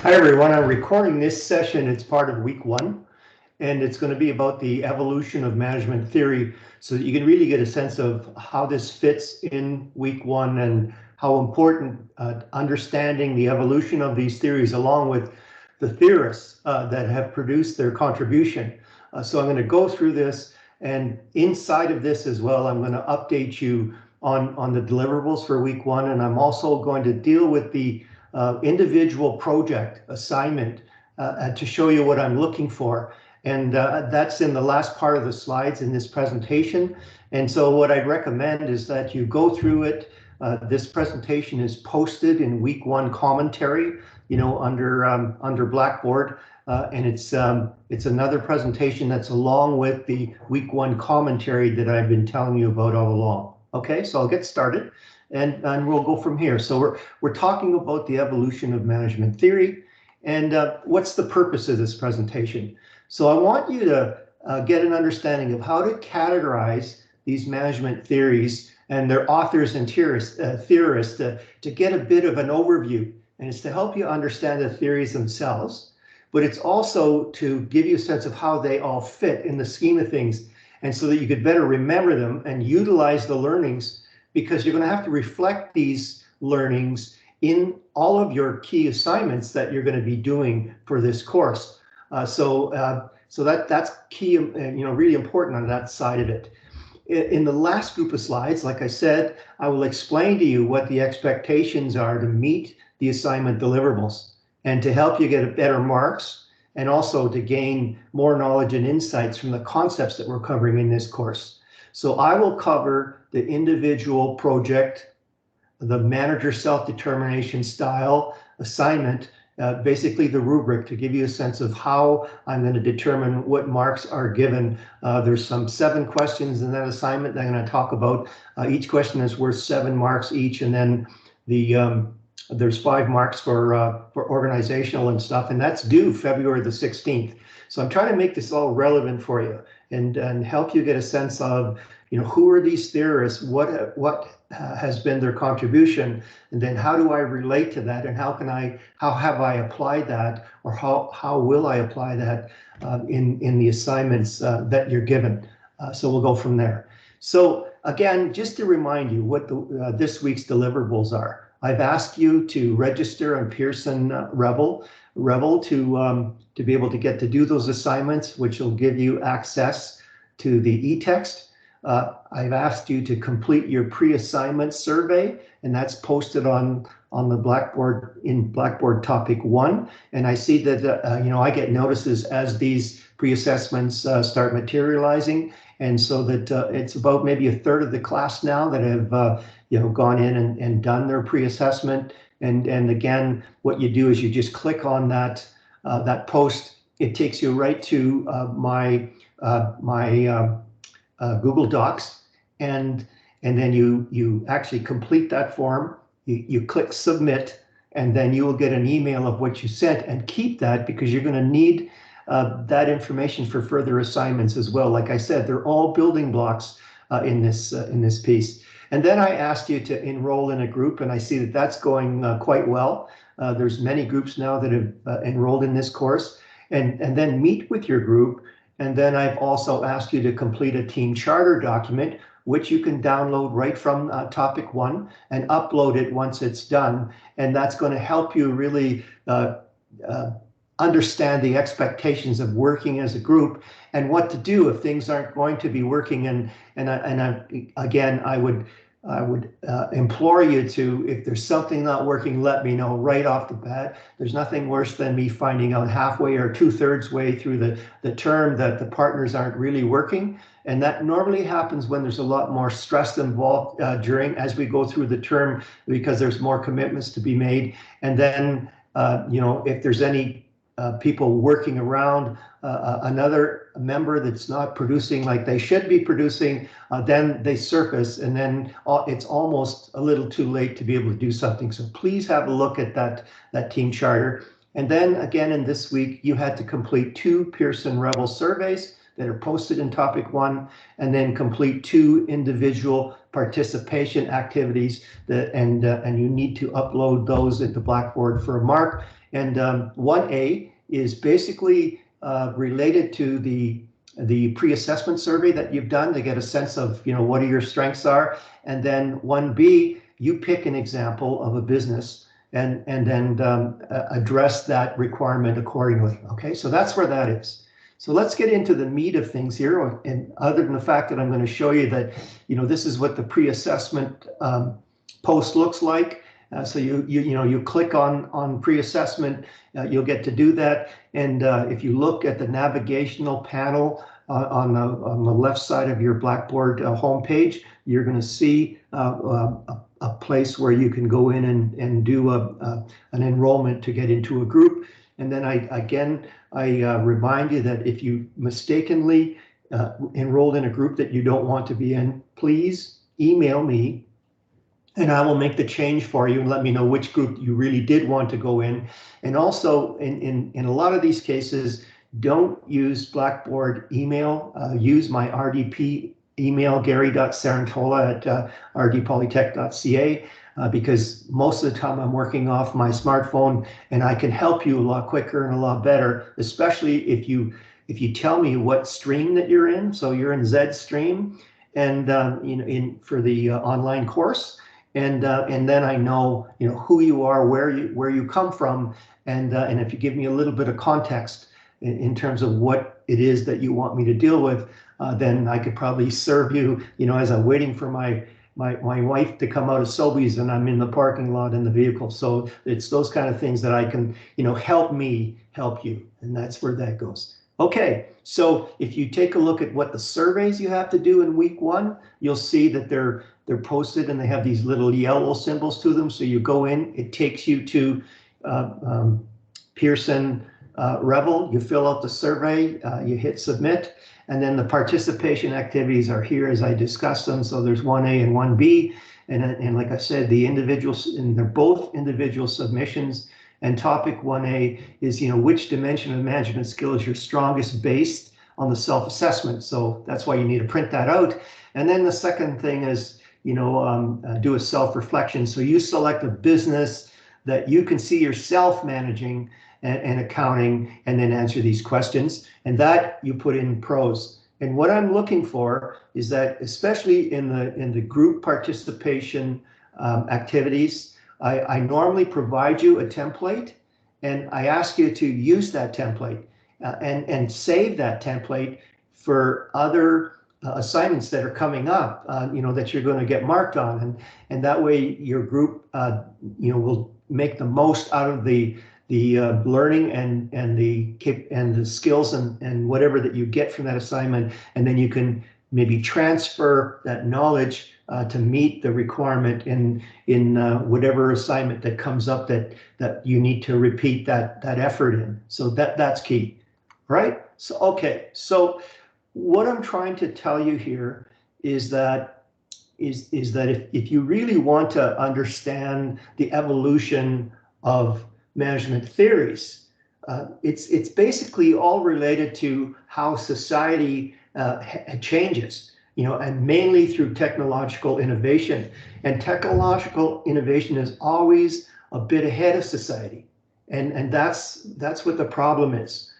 Hi everyone, I'm recording this session. It's part of week 1, and it's going to be about the evolution of management theory so that you can really get a sense of how this fits in week 1 and how important understanding the evolution of these theories along with the theorists that have produced their contribution. So I'm going to go through this, and inside of this as well, I'm going to update you on the deliverables for week 1, and I'm also going to deal with the individual project assignment to show you what I'm looking for. And that's in the last part of the slides in this presentation. And so what I'd recommend is that you go through it. This presentation is posted in week 1 commentary, you know, under Blackboard. And it's another presentation that's along with the week 1 commentary that I've been telling you about all along. Okay, so I'll get started. And we'll go from here. So we're talking about the evolution of management theory, and what's the purpose of this presentation. So I want you to get an understanding of how to categorize these management theories and their authors and theorists to get a bit of an overview. And it's to help you understand the theories themselves, but it's also to give you a sense of how they all fit in the scheme of things, and so that you could better remember them and utilize the learnings, because you're going to have to reflect these learnings in all of your key assignments that you're going to be doing for this course. So that's key, you know, really important on that side of it. In the last group of slides, like I said, I will explain to you what the expectations are to meet the assignment deliverables and to help you get better marks, and also to gain more knowledge and insights from the concepts that we're covering in this course. So I will cover the individual project, the manager self-determination style assignment, basically the rubric, to give you a sense of how I'm going to determine what marks are given. There's some 7 questions in that assignment that I'm going to talk about. Each question is worth 7 marks each, and then there's 5 marks for organizational and stuff, and that's due February the 16th. So I'm trying to make this all relevant for you and help you get a sense of, you know, who are these theorists, what has been their contribution, and then how do I relate to that, and how have I applied that, or how will I apply that in the assignments that you're given. So we'll go from there. So again, just to remind you what this week's deliverables are. I've asked you to register on Pearson Revel to be able to get to do those assignments, which will give you access to the e-text. I've asked you to complete your pre-assignment survey, and that's posted on the Blackboard in Blackboard topic 1. And I see that you know, I get notices as these pre-assessments start materializing, and so that it's about maybe 1/3 of the class now that have you know, gone in and done their pre-assessment. And again, what you do is you just click on that post. It takes you right to my Google Docs, and then you actually complete that form. You click submit, and then you will get an email of what you sent, and keep that, because you're going to need that information for further assignments as well. Like I said, they're all building blocks in this piece. And then I asked you to enroll in a group, and I see that that's going quite well. There's many groups now that have enrolled in this course, and then meet with your group. And then I've also asked you to complete a team charter document, which you can download right from topic 1 and upload it once it's done. And that's going to help you really understand the expectations of working as a group and what to do if things aren't going to be working. Again, I would implore you to, if there's something not working, let me know right off the bat. There's nothing worse than me finding out halfway or 2/3 way through the term that the partners aren't really working. And that normally happens when there's a lot more stress involved as we go through the term, because there's more commitments to be made. And then, you know, if there's any people working around another member that's not producing like they should be producing, then they surface, and then it's almost a little too late to be able to do something. So please have a look at that team charter. And then again, in this week, you had to complete 2 Pearson Revel surveys that are posted in topic 1, and then complete 2 individual participation activities and you need to upload those into Blackboard for a mark. And 1A is basically related to the pre-assessment survey that you've done to get a sense of, what your strengths are. And then 1B, you pick an example of a business and then address that requirement accordingly. Okay, so that's where that is. So let's get into the meat of things here. And other than the fact that I'm going to show you that, this is what the pre-assessment post looks like. So you click on pre-assessment, you'll get to do that. And if you look at the navigational panel on the left side of your Blackboard homepage, you're going to see a place where you can go in and do an enrollment to get into a group. And then I remind you that if you mistakenly enrolled in a group that you don't want to be in, please email me and I will make the change for you and let me know which group you really did want to go in. And also in a lot of these cases, don't use Blackboard email, use my RDP email, gary.sarantola at rdpolytech.ca. Because most of the time I'm working off my smartphone and I can help you a lot quicker and a lot better, especially if you tell me what stream that you're in. So you're in Z stream and for the online course, and then I know who you are, where you come from, and if you give me a little bit of context in terms of what it is that you want me to deal with, then I could probably serve you, as I'm waiting for my wife to come out of Sobeys and I'm in the parking lot in the vehicle. So it's those kind of things that I can, help me help you. And that's where that goes. Okay, so if you take a look at what the surveys you have to do in week 1, you'll see that they're posted and they have these little yellow symbols to them. So you go in, it takes you to Pearson Revel, you fill out the survey, you hit submit. And then the participation activities are here as I discussed them. So there's 1A and 1B. And like I said, the individuals, and they're both individual submissions. And topic 1A is, which dimension of management skill is your strongest based on the self-assessment. So that's why you need to print that out. And then the second thing is, do a self-reflection. So you select a business that you can see yourself managing and accounting, and then answer these questions, and that you put in prose. And what I'm looking for is that, especially in the group participation activities, I normally provide you a template, and I ask you to use that template and save that template for other assignments that are coming up, that you're going to get marked on, and that way your group, will make the most out of the learning and the skills and whatever that you get from that assignment, and then you can maybe transfer that knowledge to meet the requirement in whatever assignment that comes up that you need to repeat that effort in. So that's key, right? So okay, so what I'm trying to tell you here is that if you really want to understand the evolution of management theories, it's basically all related to how society changes, and mainly through technological innovation. And technological innovation is always a bit ahead of society, and that's what the problem is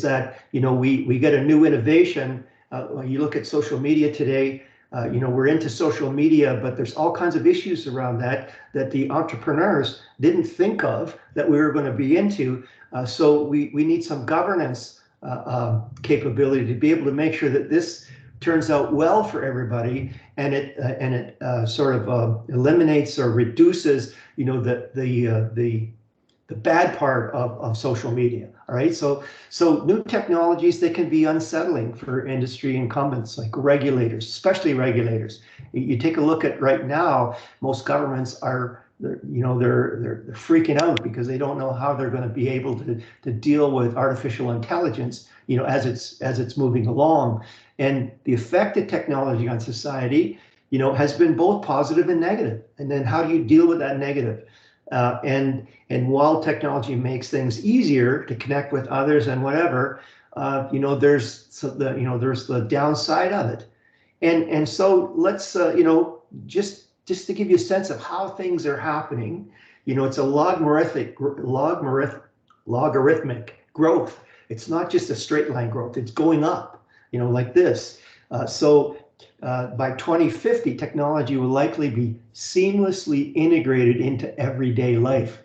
that we get a new innovation. When you look at social media today, we're into social media, but there's all kinds of issues around that the entrepreneurs didn't think of that we were going to be into. So we need some governance capability to be able to make sure that this turns out well for everybody, and it sort of eliminates or reduces, the bad part of social media. All right, so new technologies, they can be unsettling for industry incumbents like regulators, especially regulators. You take a look at right now, most governments are they're freaking out because they don't know how they're going to be able to deal with artificial intelligence, as it's moving along. And the effect of technology on society, has been both positive and negative. And then how do you deal with that negative? And while technology makes things easier to connect with others and whatever, there's the downside of it. And so let's just to give you a sense of how things are happening, it's a logarithmic growth. It's not just a straight line growth, it's going up, like this. By 2050, technology will likely be seamlessly integrated into everyday life.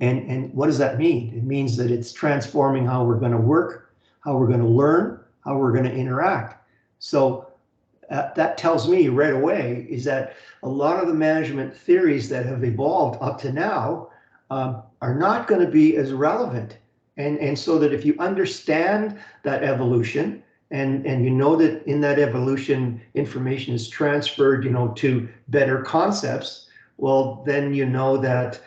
And what does that mean? It means that it's transforming how we're going to work, how we're going to learn, how we're going to interact. So that tells me right away is that a lot of the management theories that have evolved up to now are not going to be as relevant. And so that if you understand that evolution, and you know that in that evolution, information is transferred, to better concepts, well, then you know that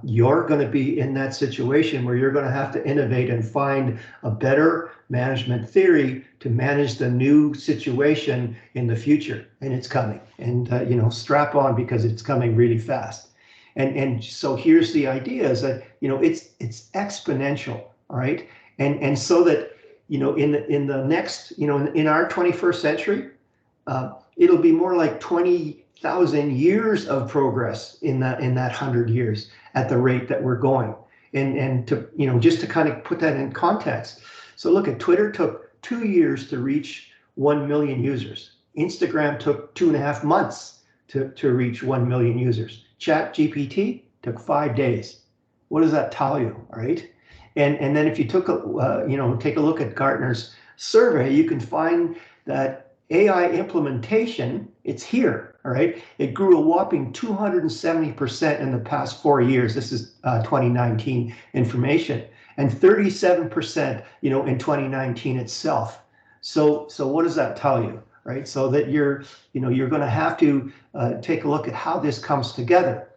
you're going to be in that situation where you're going to have to innovate and find a better management theory to manage the new situation in the future. And it's coming. And, strap on because it's coming really fast. And so here's the idea is that, it's exponential, all right? And so that, in the next, in our 21st century, it'll be more like 20,000 years of progress in that 100 years at the rate that we're going. And to, just to kind of put that in context. So look at Twitter took 2 years to reach 1 million users. Instagram took 2.5 months to reach 1 million users. ChatGPT took 5 days. What does that tell you, right? And then if you took take a look at Gartner's survey, you can find that AI implementation, it's here, all right? It grew a whopping 270% in the past 4 years. This is 2019 information, and 37%, in 2019 itself. So what does that tell you, right? So that you're going to have to take a look at how this comes together.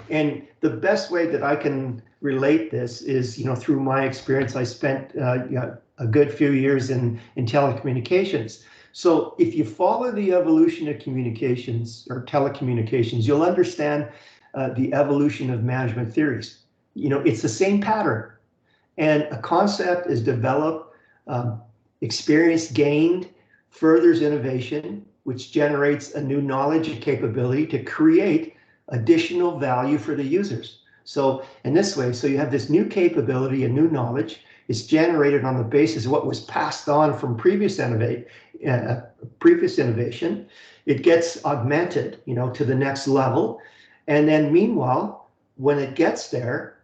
And the best way that I can relate this is, through my experience. I spent a good few years in telecommunications. So if you follow the evolution of communications or telecommunications, you'll understand the evolution of management theories. It's the same pattern. And a concept is developed, experience gained, furthers innovation, which generates a new knowledge and capability to create additional value for the users. So in this way, so you have this new capability and new knowledge is generated on the basis of what was passed on from previous innovation. It gets augmented, to the next level. And then meanwhile, when it gets there,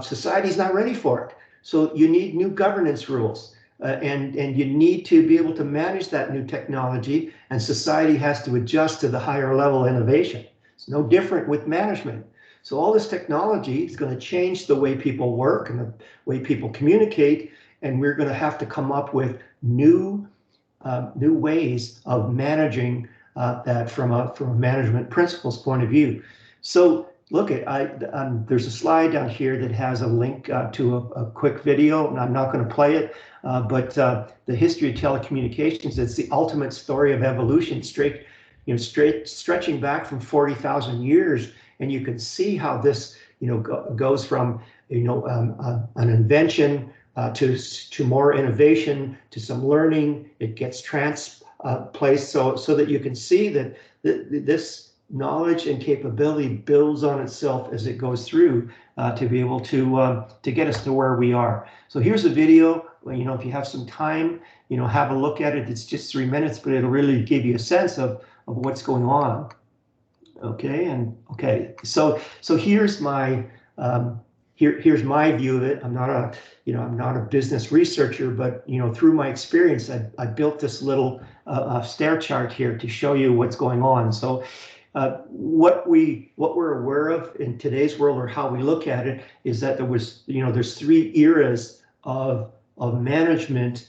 society's not ready for it. So you need new governance rules. And you need to be able to manage that new technology, and society has to adjust to the higher level innovation. It's no different with management. So all this technology is going to change the way people work and the way people communicate, and we're going to have to come up with new ways of managing that from a management principles point of view. So look at there's a slide down here that has a link to a quick video, and I'm not going to play it, but the history of telecommunications, it's the ultimate story of evolution, stretching back from 40,000 years. And you can see how this, goes from, an invention to more innovation, to some learning. It gets placed so that you can see that this knowledge and capability builds on itself as it goes through to be able to get us to where we are. So here's a video. If you have some time, have a look at it. It's just 3 minutes, but it'll really give you a sense of what's going on. Okay, so here's my here's my view of it. I'm not a business researcher, but through my experience, I built this little stair chart here to show you what's going on. So what we're aware of in today's world, or how we look at it, is that there's 3 eras of management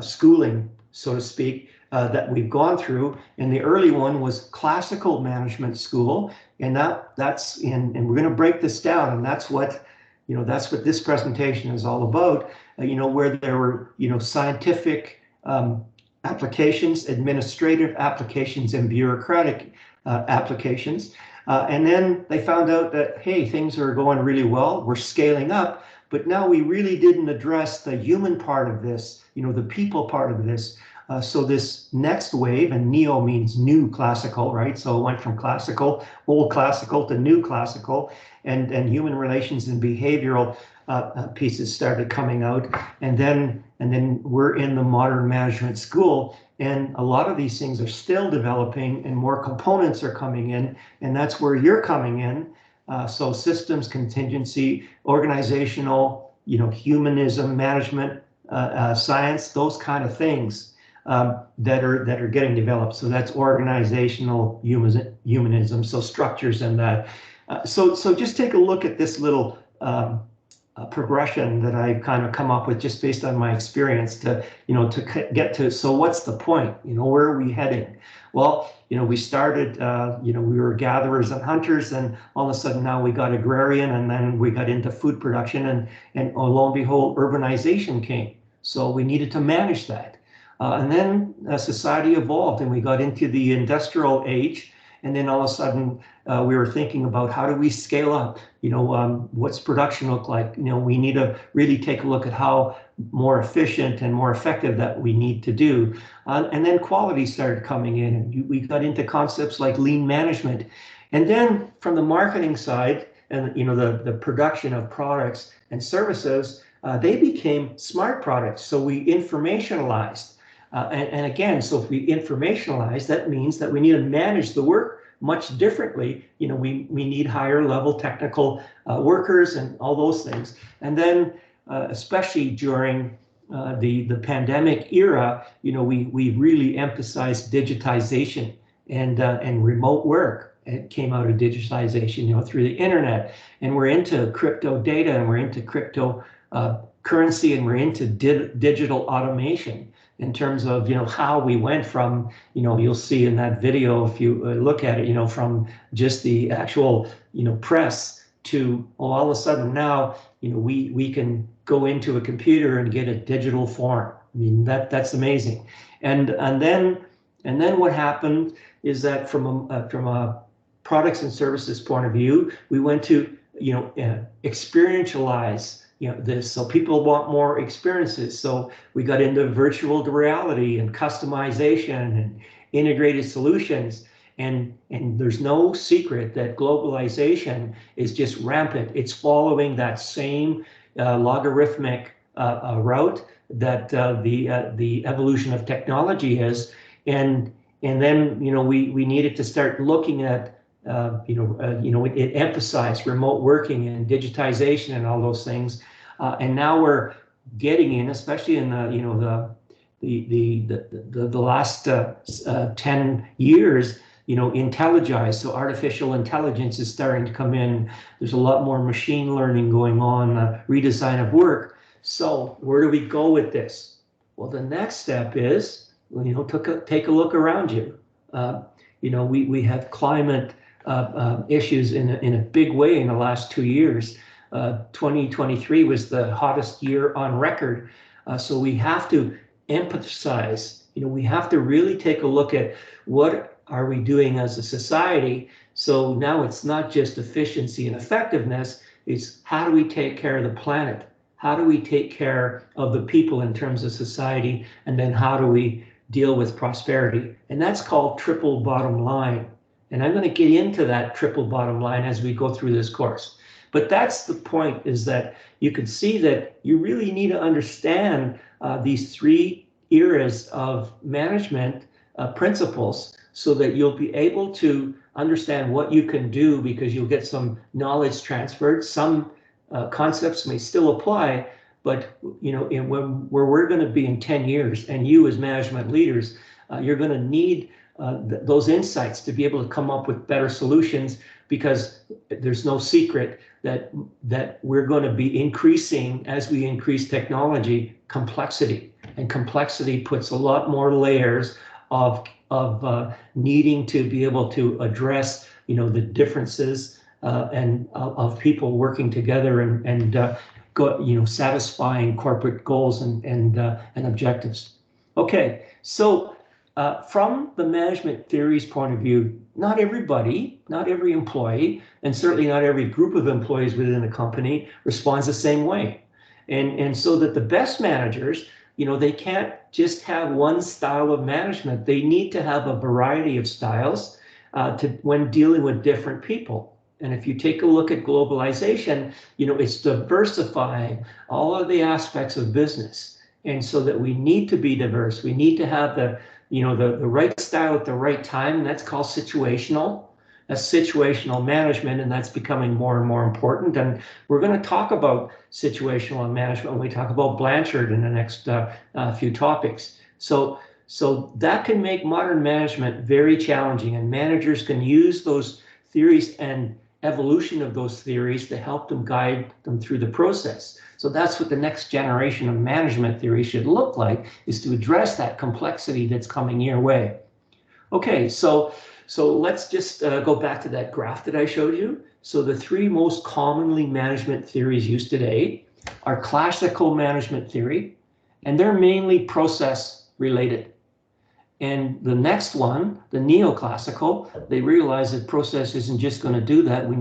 schooling, so to speak, that we've gone through. And the early one was classical management school, and that's and we're going to break this down, and that's what this presentation is all about. Where there were scientific applications, administrative applications, and bureaucratic applications, and then they found out that, hey, things are going really well, we're scaling up, but now we really didn't address the human part of this, the people part of this. So this next wave, and neo means new classical, right? So it went from classical, old classical to new classical, and human relations and behavioral pieces started coming out, and then we're in the modern management school, and a lot of these things are still developing, and more components are coming in, and that's where you're coming in. So systems, contingency, organizational, humanism, management, science, those kind of things that are getting developed. So that's organizational humanism, so structures and that. So just take a look at this little progression that I kind of come up with just based on my experience to get to, so what's the point? Where are we heading? Well, we started, we were gatherers and hunters, and all of a sudden now we got agrarian, and then we got into food production, and lo and behold, urbanization came. So we needed to manage that. And then society evolved, and we got into the industrial age, and then all of a sudden we were thinking about how do we scale up? What's production look like? We need to really take a look at how more efficient and more effective that we need to do. And then quality started coming in, and we got into concepts like lean management. And then from the marketing side and the production of products and services, they became smart products. So we informationalized. And again, so if we informationalize, that means that we need to manage the work much differently. We need higher level technical workers and all those things. And then especially during the pandemic era, we really emphasized digitization and remote work. It came out of digitization, through the internet, and we're into crypto data, and we're into crypto currency, and we're into digital automation. In terms of how we went from, you'll see in that video if you look at it, from just the actual press to all of a sudden now we can go into a computer and get a digital form. I mean, that's amazing. And then what happened is that from a products and services point of view, we went to experientialize this, so people want more experiences. So we got into virtual reality and customization and integrated solutions, and there's no secret that globalization is just rampant. It's following that same logarithmic route that the evolution of technology is, and then we needed to start looking at it emphasized remote working and digitization and all those things. And now we're getting in, especially in the last 10 years, intelligize. So artificial intelligence is starting to come in. There's a lot more machine learning going on, redesign of work. So where do we go with this? Well, the next step is, take a look around you. We have climate issues in a big way in the last 2 years. 2023 was the hottest year on record. So we have to empathize, we have to really take a look at what are we doing as a society. So now it's not just efficiency and effectiveness, it's how do we take care of the planet? How do we take care of the people in terms of society? And then how do we deal with prosperity? And that's called triple bottom line. And I'm going to get into that triple bottom line as we go through this course. But that's the point, is that you can see that you really need to understand these three eras of management principles so that you'll be able to understand what you can do, because you'll get some knowledge transferred. Some concepts may still apply, but where we're going to be in 10 years, and you as management leaders, you're going to need those insights to be able to come up with better solutions, because there's no secret that we're going to be increasing, as we increase technology, complexity. And complexity puts a lot more layers of needing to be able to address the differences and of people working together and satisfying corporate goals and objectives. Okay, so from the management theory's point of view, not everybody, not every employee, and certainly not every group of employees within a company responds the same way. And so that the best managers, they can't just have one style of management. They need to have a variety of styles when dealing with different people. And if you take a look at globalization, it's diversifying all of the aspects of business. And so that we need to be diverse. We need to have the right style at the right time, and that's called situational. That's situational management, and that's becoming more and more important. And we're going to talk about situational management when we talk about Blanchard in the next few topics. So that can make modern management very challenging, and managers can use those theories and evolution of those theories to help them guide them through the process. So that's what the next generation of management theory should look like, is to address that complexity that's coming your way. Okay, so let's just go back to that graph that I showed you. So the three most commonly management theories used today are classical management theory, and they're mainly process related. And the next one, the neoclassical, they realize that process isn't just going to do that. We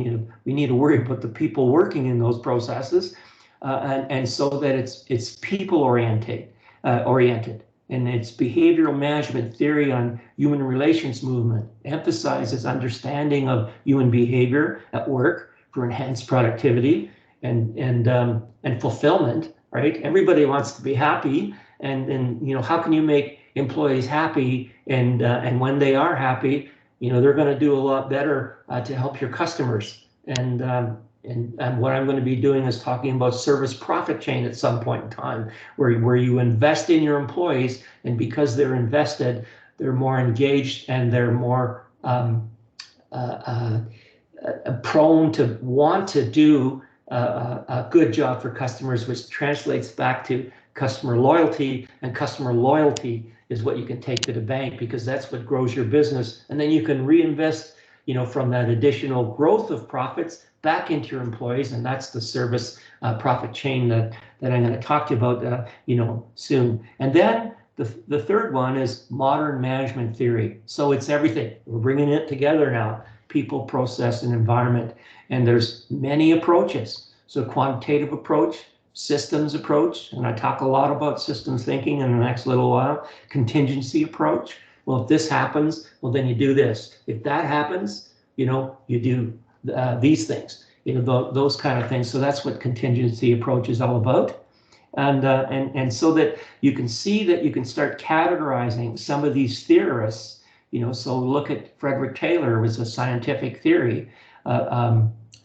need to worry about the people working in those processes, and so that it's people oriented, and its behavioral management theory on human relations movement emphasizes understanding of human behavior at work for enhanced productivity and fulfillment. Right? Everybody wants to be happy, and how can you make employees happy, and when they are happy, they're going to do a lot better to help your customers. And what I'm going to be doing is talking about service profit chain at some point in time, where you invest in your employees, and because they're invested, they're more engaged and they're more prone to want to do a good job for customers, which translates back to customer loyalty, and customer loyalty is what you can take to the bank, because that's what grows your business. And then you can reinvest, from that additional growth of profits back into your employees. And that's the service profit chain that I'm going to talk to you about, soon. And then the third one is modern management theory. So it's everything. We're bringing it together now: people, process, and environment. And there's many approaches. So quantitative approach, systems approach, and I talk a lot about systems thinking in the next little while. Contingency approach. Well, if this happens, well, then you do this. If that happens, you do these things. Those kind of things. So that's what contingency approach is all about. And so that you can see that you can start categorizing some of these theorists. So look at Frederick Taylor, was a scientific theory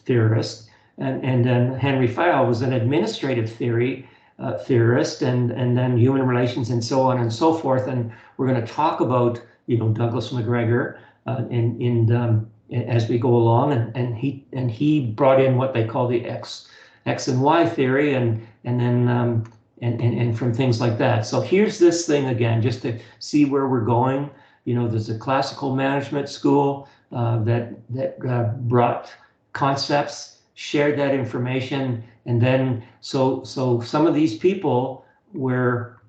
theorist. And then Henry Fayol was an administrative theorist, and then human relations, and so on and so forth. And we're going to talk about Douglas McGregor as we go along, and he brought in what they call the X and Y theory, and then from things like that. So here's this thing again, just to see where we're going. There's a classical management school that brought concepts, shared that information, and then so some of these people were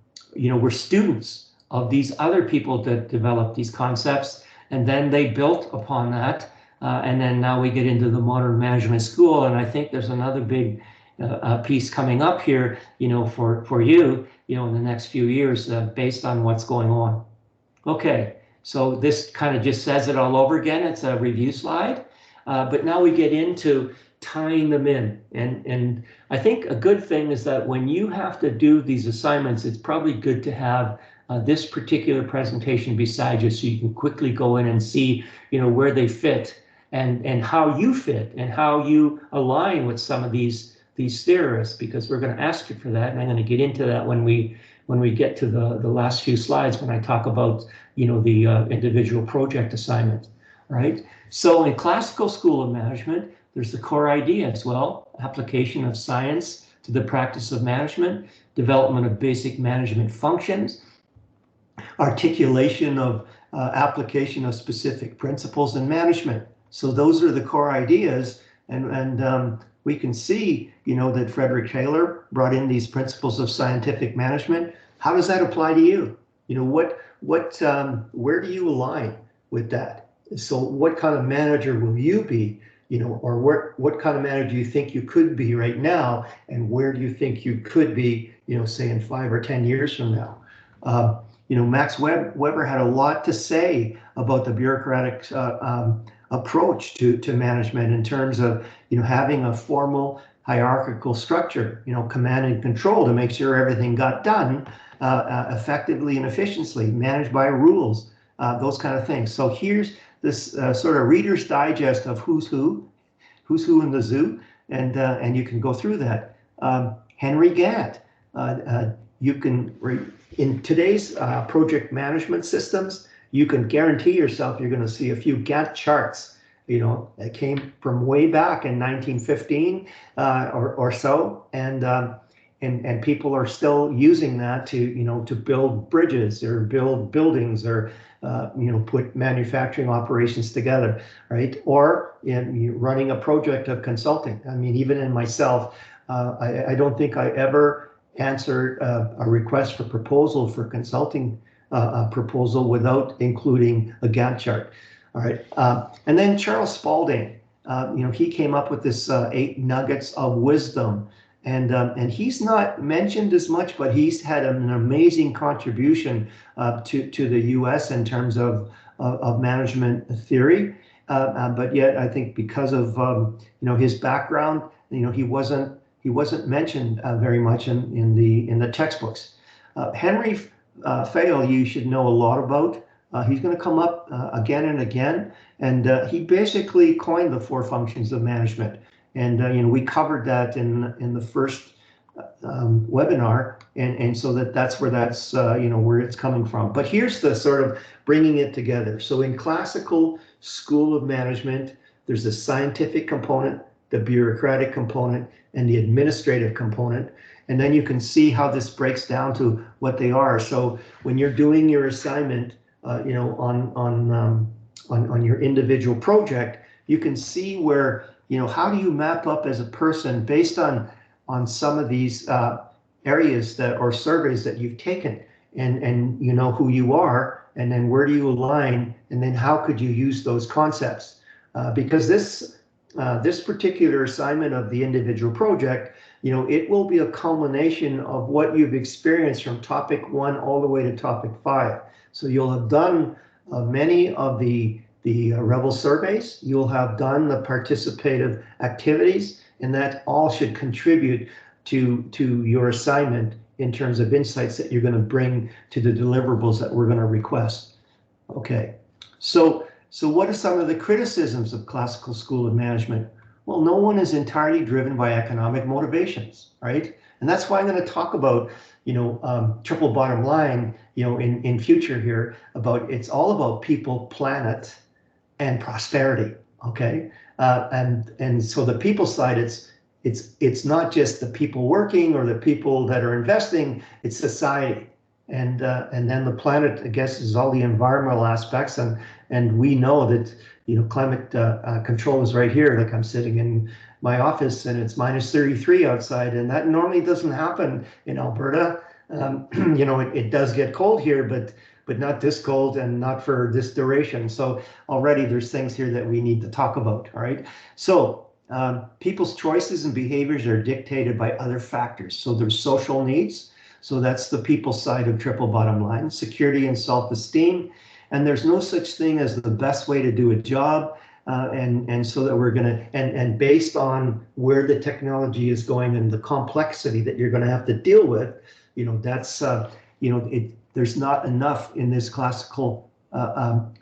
students of these other people that developed these concepts, and then they built upon that, and then now we get into the modern management school. And I think there's another big piece coming up here, for you, in the next few years, based on what's going on. Okay, so this kind of just says it all over again. It's a review slide, but now we get into tying them in. And I think a good thing is that when you have to do these assignments, it's probably good to have this particular presentation beside you, so you can quickly go in and see, where they fit, and how you fit, and how you align with some of these theorists, because we're going to ask you for that. And I'm going to get into that when we get to the last few slides, when I talk about, the individual project assignment, right? So in classical school of management, there's the core idea as well: application of science to the practice of management, development of basic management functions, articulation of application of specific principles in management. So those are the core ideas, and we can see, that Frederick Taylor brought in these principles of scientific management. How does that apply to you? Where do you align with that? So what kind of manager will you be? Or what kind of manager do you think you could be right now, and where do you think you could be, say in 5 or 10 years from now? Max Weber had a lot to say about the bureaucratic approach to management in terms of having a formal hierarchical structure, command and control to make sure everything got done effectively and efficiently, managed by rules, those kind of things. So here's this sort of Reader's Digest of who's who in the zoo, and you can go through that. Henry Gantt, you can, in today's project management systems, you can guarantee yourself you're going to see a few Gantt charts, that came from way back in 1915 or so, and people are still using that to build bridges or build buildings or put manufacturing operations together, right? Or running a project of consulting. I mean, even in myself, I don't think I ever answered a request for proposal for consulting proposal without including a Gantt chart. All right, and then Charles Spalding, he came up with this 8 nuggets of wisdom, and he's not mentioned as much, but he's had an amazing contribution to the U.S. in terms of management theory. But yet, I think because of his background, he wasn't mentioned very much in the textbooks. Henry Fayol, you should know a lot about. He's going to come up again and again, and he basically coined the 4 functions of management. And we covered that in the first webinar, and so that's where where it's coming from. But here's the sort of bringing it together. So in classical school of management, there's the scientific component, the bureaucratic component, and the administrative component. And then you can see how this breaks down to what they are. So when you're doing your assignment, on your individual project, you can see where, how do you map up as a person based on some of these areas or surveys that you've taken, and you know who you are, and then where do you align, and then how could you use those concepts? Because this particular assignment of the individual project, it will be a culmination of what you've experienced from topic 1 all the way to topic 5. So you'll have done many of the Rebel surveys, you'll have done the participative activities, and that all should contribute to your assignment in terms of insights that you're going to bring to the deliverables that we're going to request. Okay, so what are some of the criticisms of classical school of management? Well, no one is entirely driven by economic motivations, right? And that's why I'm going to talk about, triple bottom line, in future here, about it's all about people, planet, and prosperity. Okay, and so the people side, it's not just the people working or the people that are investing, it's society, and then the planet, I guess, is all the environmental aspects, and we know that climate control is right here. Like I'm sitting in my office and it's minus 33 outside, and that normally doesn't happen in Alberta. It does get cold here, but not this cold and not for this duration. So already there's things here that we need to talk about. All right. So people's choices and behaviors are dictated by other factors. So there's social needs. So that's the people side of triple bottom line, security and self-esteem. And there's no such thing as the best way to do a job. And so that we're going to, and based on where the technology is going and the complexity that you're going to have to deal with, that's, there's not enough in this classical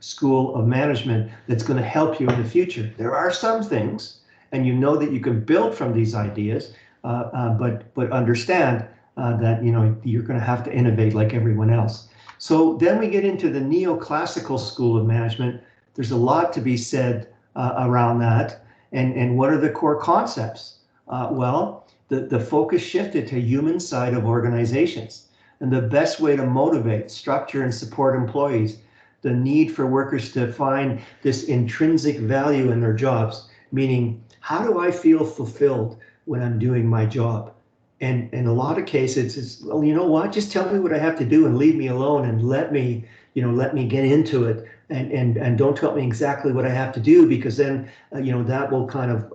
school of management that's going to help you in the future. There are some things, and that you can build from these ideas, but understand that, you're going to have to innovate like everyone else. So then we get into the neoclassical school of management. There's a lot to be said around that. And what are the core concepts? Well, the focus shifted to human side of organizations and the best way to motivate, structure, and support employees, the need for workers to find this intrinsic value in their jobs, meaning, how do I feel fulfilled when I'm doing my job? And in a lot of cases, it's, well, you know what, just tell me what I have to do and leave me alone and let me get into it, and don't tell me exactly what I have to do, because then, that will kind of,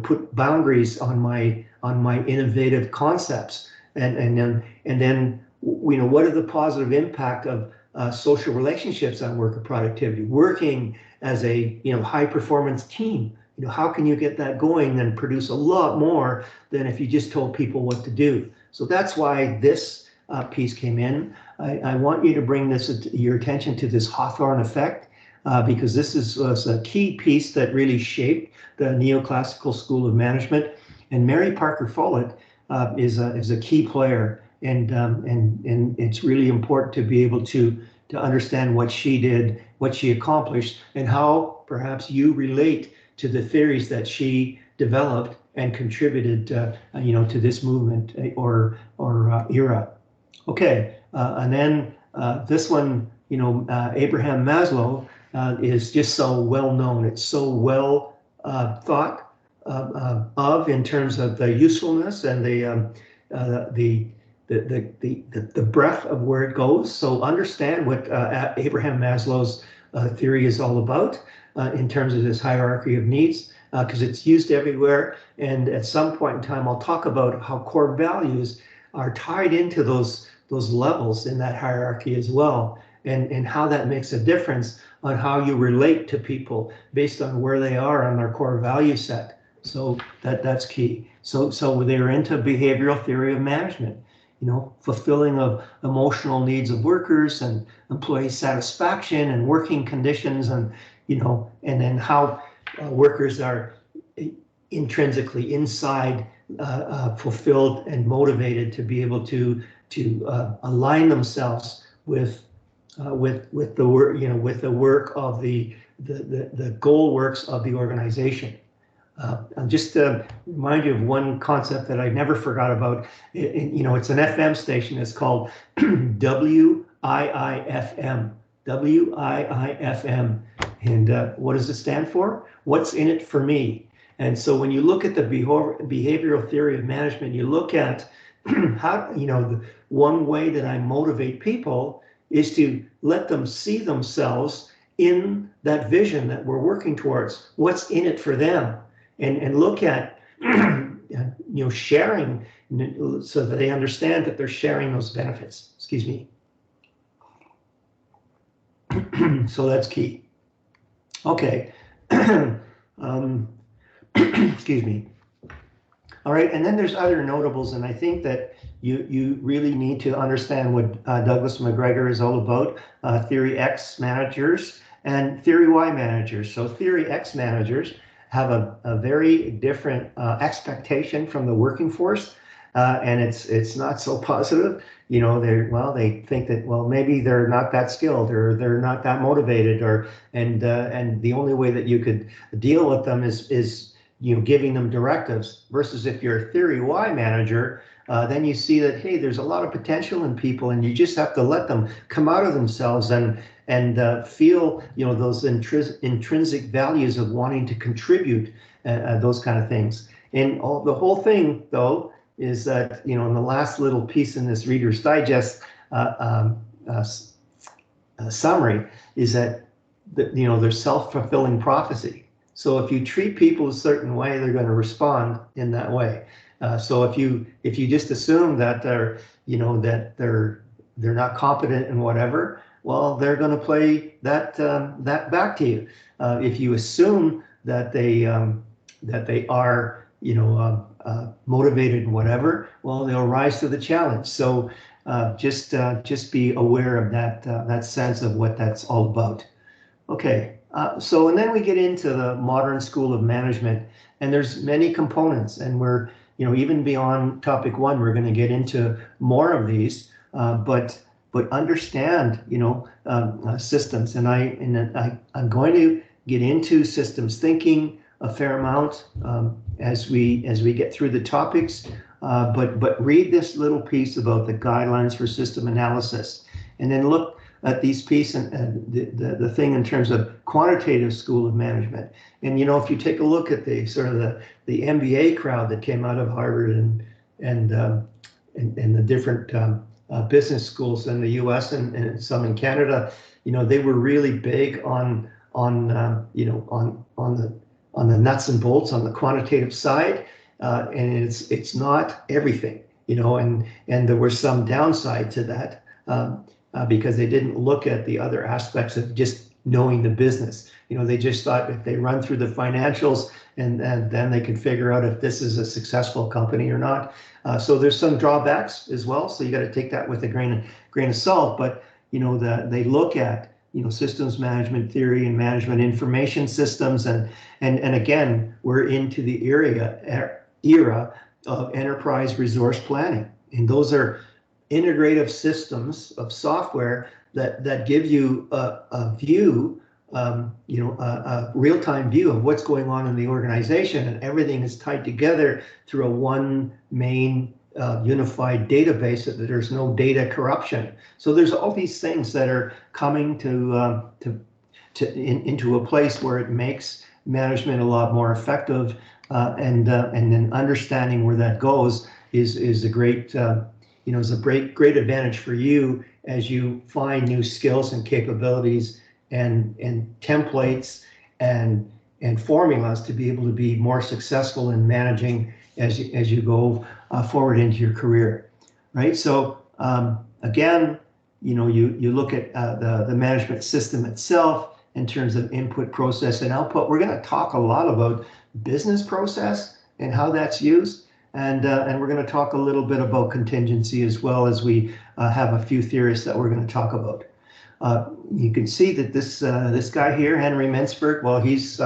put boundaries on my innovative concepts. And then what are the positive impact of social relationships on worker productivity, working as a high performance team. How can you get that going and produce a lot more than if you just told people what to do? So that's why this piece came in. I want you to bring your attention to this Hawthorne effect, because this was a key piece that really shaped the neoclassical school of management. And Mary Parker Follett is a key player, and it's really important to be able to understand what she did, what she accomplished, and how perhaps you relate to the theories that she developed and contributed, to this movement or era. Okay, and then this one, Abraham Maslow is just so well known. It's so well thought of in terms of the usefulness and the breadth of where it goes. So understand what Abraham Maslow's theory is all about in terms of this hierarchy of needs, because it's used everywhere. And at some point in time, I'll talk about how core values are tied into those levels in that hierarchy as well, and how that makes a difference on how you relate to people based on where they are on their core value set. So that's key. So they're into behavioral theory of management, fulfilling of emotional needs of workers and employee satisfaction and working conditions, and and then how workers are intrinsically inside fulfilled and motivated to be able to align themselves with the work, with the work of the goal works of the organization. And just to remind you of one concept that I never forgot about, it's an FM station. It's called WIIFM. WIIFM. And what does it stand for? What's in it for me? And so when you look at the behavioral theory of management, you look at how, the one way that I motivate people is to let them see themselves in that vision that we're working towards. What's in it for them? And look at, sharing, so that they understand that they're sharing those benefits. Excuse me. So that's key. Okay. Excuse me. All right, and then there's other notables, and I think that you really need to understand what Douglas McGregor is all about, Theory X managers and Theory Y managers. So Theory X managers have a very different expectation from the working force, and it's not so positive. They think that, maybe they're not that skilled, or they're not that motivated, and the only way that you could deal with them is giving them directives. Versus if you're a Theory Y manager, then you see that, hey, there's a lot of potential in people, and you just have to let them come out of themselves and feel those intrinsic values of wanting to contribute, those kind of things. And the whole thing, though, is that in the last little piece in this Reader's Digest summary is that there's self-fulfilling prophecy. So if you treat people a certain way, they're going to respond in that way. So if you just assume that they're not competent in whatever, well, they're going to play that back to you. If you assume that they are motivated in whatever, well, they'll rise to the challenge. So just be aware of that sense of what that's all about. Okay. So, and then we get into the modern school of management, and there's many components, and we're, even beyond topic one, we're going to get into more of these, but understand, systems, and I'm going to get into systems thinking a fair amount as we get through the topics, but read this little piece about the guidelines for system analysis, and then look at these pieces and the thing in terms of quantitative school of management. And if you take a look at the sort of the MBA crowd that came out of Harvard and the different business schools in the U.S. and some in Canada, they were really big on the nuts and bolts on the quantitative side, and it's not everything. and there was some downside to that because they didn't look at the other aspects of just knowing the business. They just thought if they run through the financials and then they can figure out if this is a successful company or not. So there's some drawbacks as well. So you got to take that with a grain of salt. But they look at systems management theory and management information systems, and again, we're into the era of enterprise resource planning, and those are integrative systems of software that give you a view, a real-time view of what's going on in the organization, and everything is tied together through a one main unified database so that there's no data corruption. So there's all these things that are coming into a place where it makes management a lot more effective, and then understanding where that goes is a great is a great advantage for you as you find new skills and capabilities and templates and formulas to be able to be more successful in managing as you go forward into your career, right? So again, you look at the management system itself in terms of input, process, and output. We're going to talk a lot about business process and how that's used, and we're going to talk a little bit about contingency as well, as we have a few theorists that we're going to talk about. You can see that this guy here, Henry Mintzberg, well, he's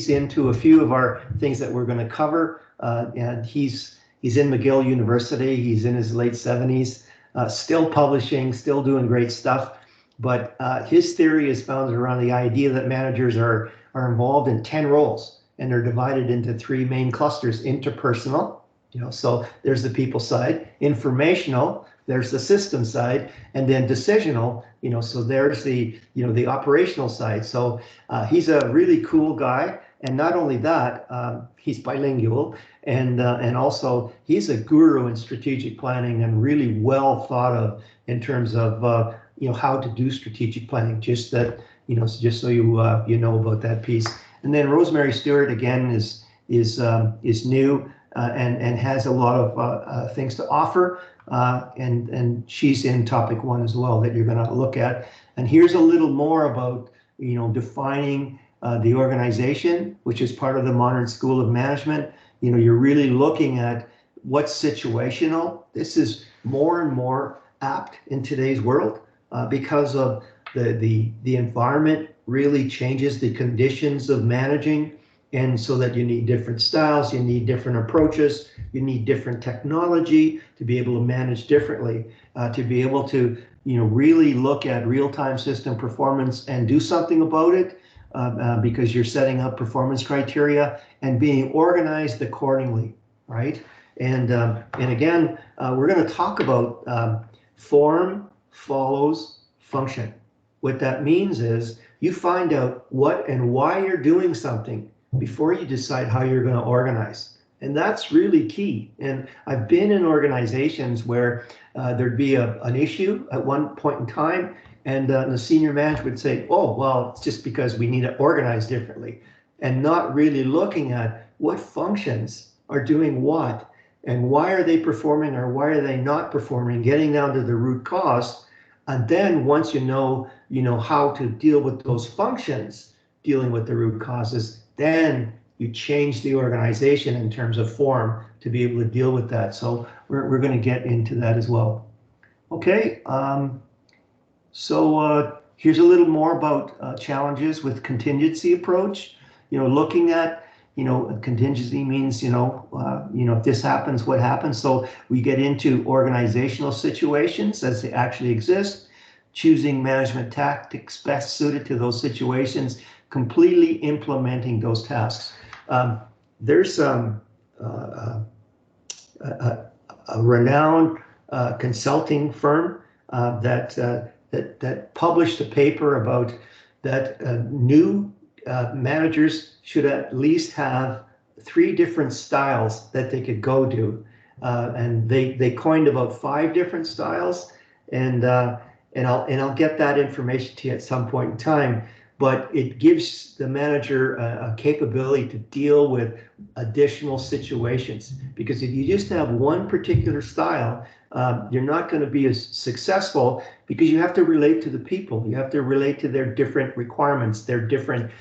into a few of our things that we're going to cover, and he's in McGill University. He's in his late 70s, still publishing, still doing great stuff. But his theory is founded around the idea that managers are involved in 10 roles, and they're divided into 3 main clusters: interpersonal, so there's the people side; informational, there's the system side; and then decisional, so there's the the operational side. So he's a really cool guy, and not only that, he's bilingual, and also he's a guru in strategic planning and really well thought of in terms of how to do strategic planning. Just that just so you know about that piece. And then Rosemary Stewart again is new and has a lot of things to offer, and she's in topic 1 as well that you're going to look at. And here's a little more about defining the organization, which is part of the modern school of management. You're really looking at what's situational. This is more and more apt in today's world because of the environment really changes the conditions of managing, and so that you need different styles, you need different approaches, you need different technology to be able to manage differently, to be able to really look at real-time system performance and do something about it, because you're setting up performance criteria and being organized accordingly, right? And again, we're going to talk about form follows function. What that means is you find out what and why you're doing something before you decide how you're going to organize. And that's really key. And I've been in organizations where there'd be an issue at one point in time, and the senior manager would say, oh, well, it's just because we need to organize differently, and not really looking at what functions are doing what and why are they performing or why are they not performing, getting down to the root cause. And then once you know how to deal with those functions, dealing with the root causes, then you change the organization in terms of form to be able to deal with that. So we're going to get into that as well. Okay, so here's a little more about challenges with contingency approach. Looking at contingency means if this happens, what happens? So we get into organizational situations as they actually exist, choosing management tactics best suited to those situations, completely implementing those tasks. There's a renowned consulting firm that published a paper about that new managers should at least have 3 different styles that they could go to, and they coined about 5 different styles, and I'll get that information to you at some point in time. but it gives the manager a capability to deal with additional situations. Because if you just have one particular style, you're not going to be as successful, because you have to relate to the people. You have to relate to their different requirements, their different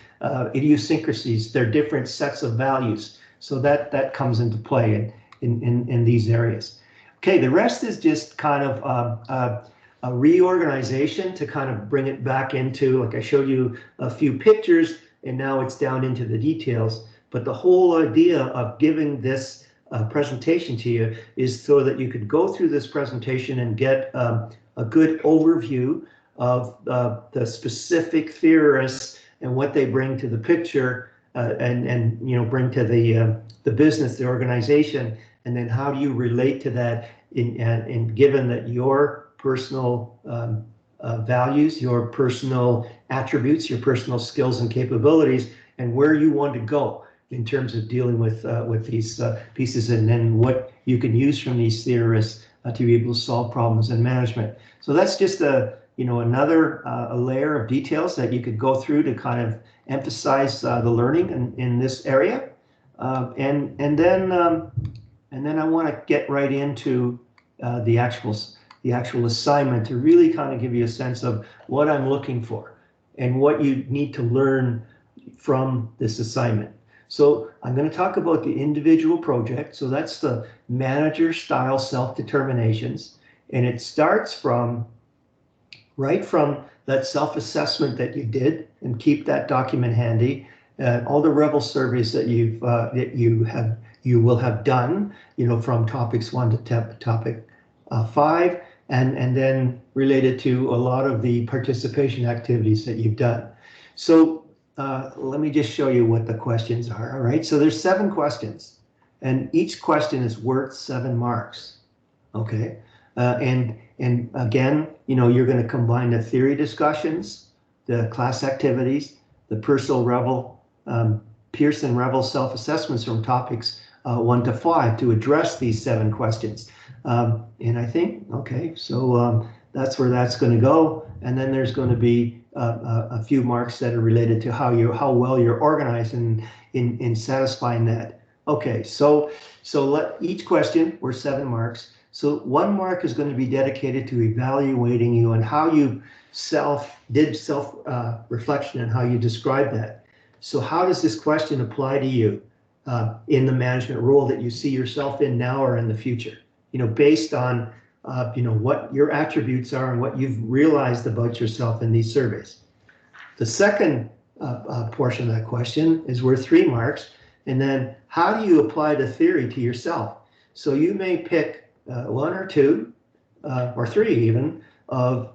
idiosyncrasies, their different sets of values. So that comes into play in these areas. Okay, the rest is just kind of a reorganization to kind of bring it back into, like I showed you a few pictures, and now it's down into the details. But the whole idea of giving this presentation to you is so that you could go through this presentation and get a good overview of the specific theorists and what they bring to the picture, and you know, bring to the business, the organization, and then how do you relate to that in given that your personal values, your personal attributes, your personal skills and capabilities, and where you want to go in terms of dealing with these pieces, and then what you can use from these theorists to be able to solve problems in management. So that's just another layer of details that you could go through to kind of emphasize the learning in this area, and then I want to get right into the actual assignment to really kind of give you a sense of what I'm looking for and what you need to learn from this assignment. So I'm going to talk about the individual project. So that's the manager style self-determinations. And it starts right from that self-assessment that you did, and keep that document handy. All the Rebel surveys that you will have done, from topics 1 to topic 5, and then related to a lot of the participation activities that you've done. So let me just show you what the questions are. All right, so there's 7 questions, and each question is worth 7 marks. Okay, and again, you're going to combine the theory discussions, the class activities, the Pearson-Revel self-assessments from topics 1 to 5 to address these 7 questions. And I think, okay, so that's where that's going to go. And then there's going to be a few marks that are related to how well you're organized in satisfying that. Okay, so each question were 7 marks. So 1 mark is going to be dedicated to evaluating you and how you did self-reflection and how you describe that. So how does this question apply to you in the management role that you see yourself in now or in the future? Based on what your attributes are and what you've realized about yourself in these surveys. The second portion of that question is worth 3 marks. And then how do you apply the theory to yourself? So you may pick 1 or 2 or 3 even of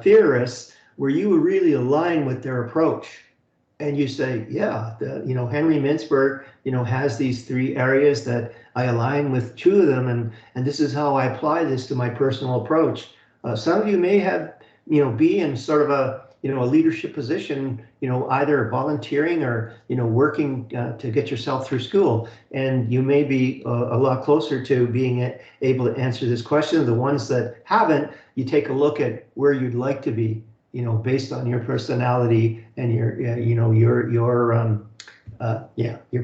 theorists where you really align with their approach. And you say, yeah, Henry Mintzberg, has these 3 areas that I align with 2 of them, and this is how I apply this to my personal approach. Some of you may have, be in sort of a leadership position, either volunteering or, working to get yourself through school. And you may be a lot closer to being able to answer this question. The ones that haven't, you take a look at where you'd like to be, based on your personality and your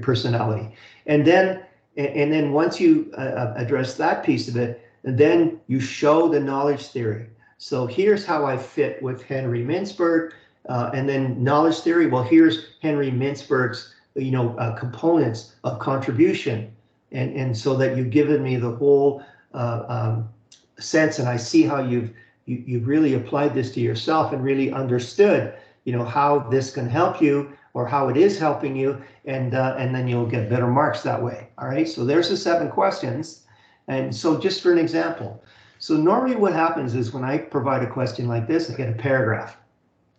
personality. And then once you address that piece of it, and then you show the knowledge theory. So here's how I fit with Henry Mintzberg, and then knowledge theory. Well, here's Henry Mintzberg's, components of contribution, and so that you've given me the whole sense, and I see how you've really applied this to yourself and really understood, how this can help you or how it is helping you, and then you'll get better marks that way. All right, so there's the 7 questions. And so just for an example, so normally what happens is when I provide a question like this, I get a paragraph.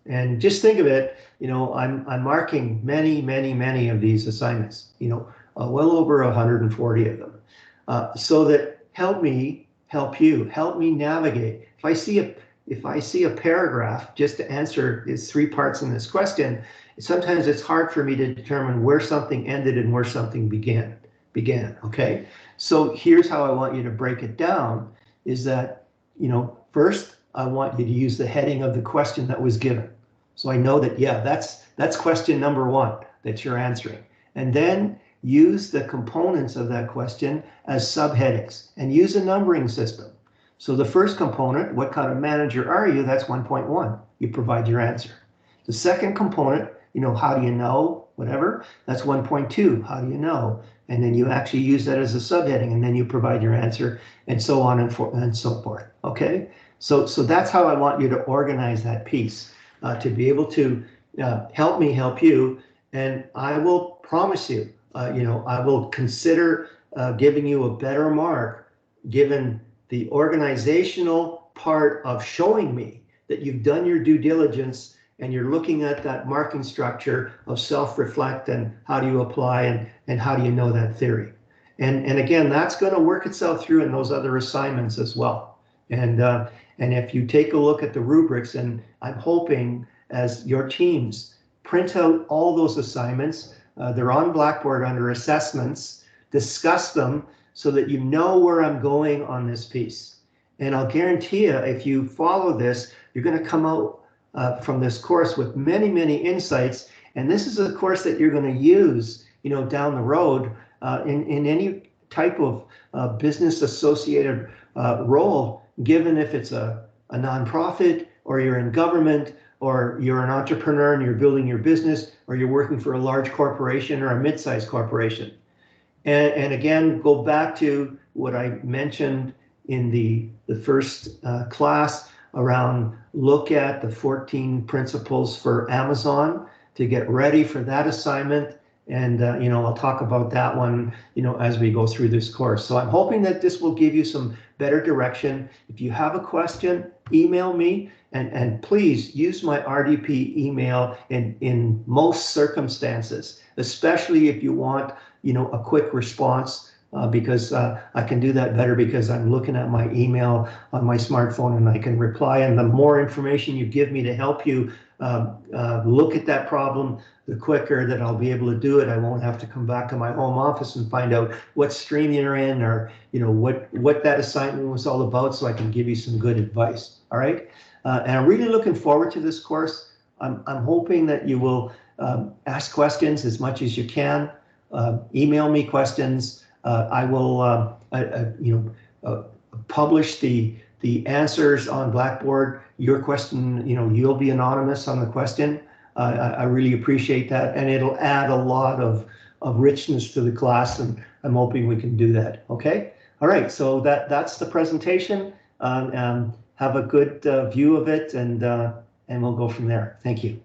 And just think of it, I'm marking many of these assignments, well over 140 of them. So that help me navigate. If I see a paragraph just to answer these 3 parts in this question, sometimes it's hard for me to determine where something ended and where something began, okay? So here's how I want you to break it down, is that, first, I want you to use the heading of the question that was given. So I know that, yeah, that's question number one that you're answering. And then use the components of that question as subheadings and use a numbering system. So the first component, what kind of manager are you? That's 1.1. You provide your answer. The second component, how do you know? Whatever, that's 1.2. How do you know? And then you actually use that as a subheading, and then you provide your answer, and so on and so forth. Okay, so that's how I want you to organize that piece to be able to help me help you, and I will promise you, I will consider giving you a better mark given the organizational part of showing me that you've done your due diligence and you're looking at that marking structure of self-reflect and how do you apply and how do you know that theory. And again, that's going to work itself through in those other assignments as well. And if you take a look at the rubrics, and I'm hoping as your teams print out all those assignments, they're on Blackboard under assessments, discuss them so that you know where I'm going on this piece. And I'll guarantee you, if you follow this, you're going to come out from this course with many, many insights. And this is a course that you're going to use, down the road in any type of business associated role, given if it's a nonprofit or you're in government or you're an entrepreneur and you're building your business or you're working for a large corporation or a mid-sized corporation. And again, go back to what I mentioned in the first class around look at the 14 principles for Amazon to get ready for that assignment. And, I'll talk about that one, as we go through this course. So I'm hoping that this will give you some better direction. If you have a question, email me and please use my RDP email in most circumstances, especially if you want, a quick response. Because I can do that better because I'm looking at my email on my smartphone and I can reply. And the more information you give me to help you look at that problem, the quicker that I'll be able to do it. I won't have to come back to my home office and find out what stream you're in or what that assignment was all about, so I can give you some good advice. All right. And I'm really looking forward to this course. I'm hoping that you will ask questions as much as you can. Email me questions. I will, publish the answers on Blackboard. Your question, you'll be anonymous on the question. I really appreciate that, and it'll add a lot of richness to the class, and I'm hoping we can do that. Okay. All right. So that's the presentation. Have a good view of it, and we'll go from there. Thank you.